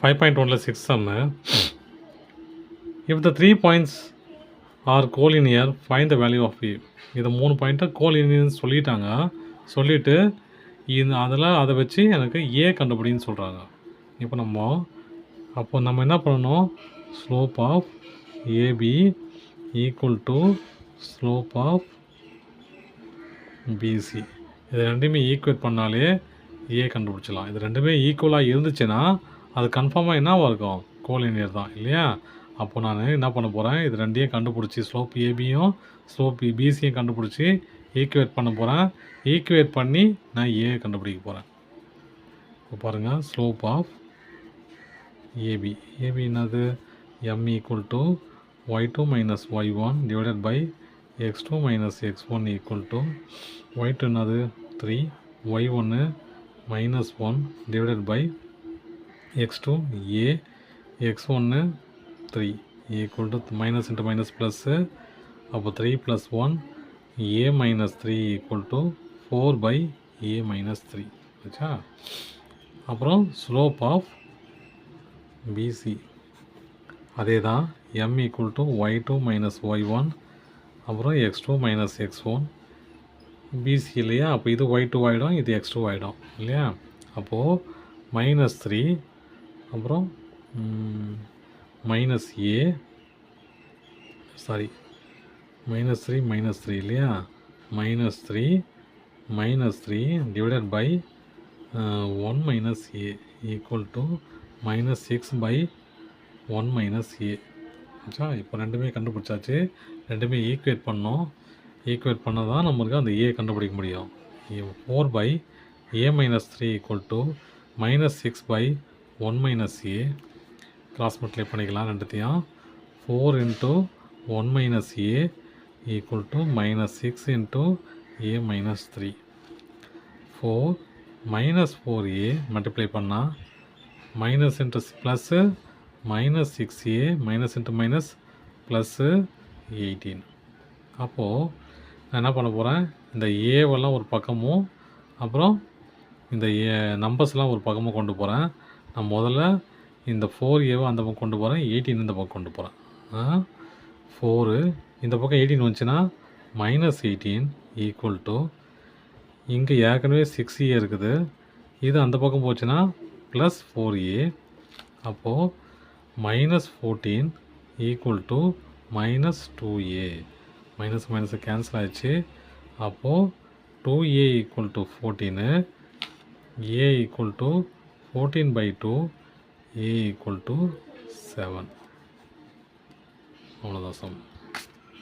5.1ல 6 sum. If the 3 points are collinear, find the value of A. இது 3 பாயிண்ட்டை கோலினியர்னு சொல்லிட்டாங்க. சொல்லிட்டு அதை வச்சு எனக்கு ஏ கண்டுபிடின்னு சொல்கிறாங்க. இப்போ நம்ம என்ன பண்ணணும், slope of AB equal to slope of BC. இது ரெண்டுமே ஈக்குவேட் பண்ணாலே ஏ கண்டுபிடிச்சலாம். இது ரெண்டுமே ஈக்குவலாக இருந்துச்சுன்னா அது கன்ஃபார்மாக என்னவாக இருக்கும், கோலினியர் தான் இல்லையா. அப்போ நான் என்ன பண்ண போகிறேன், இது ரெண்டையும் கண்டுபிடிச்சி ஸ்லோப் ஏபியும் ஸ்லோப் பிசியும் கண்டுபிடிச்சி ஈக்குவேட் பண்ண போகிறேன். ஈக்குவேட் பண்ணி நான் ஏ கண்டுபிடிக்க போகிறேன். இப்போ பாருங்கள், ஸ்லோப் ஆஃப் ஏபி என்னது, m equal to y2 minus y1 divided by x2 minus x1 equal to y2 என்னது 3, y1 minus 1 divided by x2 a, x1 3 equal to minus into minus plus. அப்போ 3 + 1 a minus 3 equal to 4 by a minus 3 ஆச்சா. அப்புறம் slope of PC அதே தான், m equal to y2 minus y1 அப்புறம் x2 minus x1 PC இல்லையா. அப்போ இது y2 ஆகிடும், இது x2 ஆகிடும் இல்லையா. அப்போது மைனஸ் 3 அப்புறம் மைனஸ் ஏ மைனஸ் 3 இல்லையா. Minus 3 divided by 1 minus a equal to minus 6 by 1 minus a ஆச்சா. இப்போ ரெண்டுமே கண்டுபிடிச்சாச்சு. ரெண்டுமே ஈக்குவேட் பண்ணோம். ஈக்குவேட் பண்ணால் தான் நம்மளுக்கு அந்த ஏ கண்டுபிடிக்க முடியும். 4 by a minus 3 equal to minus 6 by 1 minus a. Cross multiply பண்ணிக்கலாம் ரெண்டுத்தையும். 4 into 1 minus a equal to minus 6 into a minus 3. 4 minus 4a multiply பண்ணால் minus into plus minus 6a minus into minus plus 18. அப்போது நான் என்ன பண்ண போகிறேன், இந்த ஏவெல்லாம் ஒரு பக்கமும் அப்புறம் இந்த நம்பர்ஸ்லாம் ஒரு பக்கமும் கொண்டு போகிறேன். நான் முதல்ல இந்த 4a அந்த பக்கம் கொண்டு போகிறேன், 18 இந்த பக்கம் கொண்டு போகிறேன். 4 இந்த பக்கம் 18 வந்துச்சுன்னா மைனஸ் 18 ஈக்குவல் டு இங்கே ஏற்கனவே 6a இருக்குது, இது அந்த பக்கம் போச்சுன்னா ப்ளஸ் 4a. அப்போது minus 14 equal to minus 2a. Minus minus cancel ஆகிடுச்சு. அப்போது 2a equal to 14, a equal to 14/2, a equal to 7. அவ்வளோதான் சம்.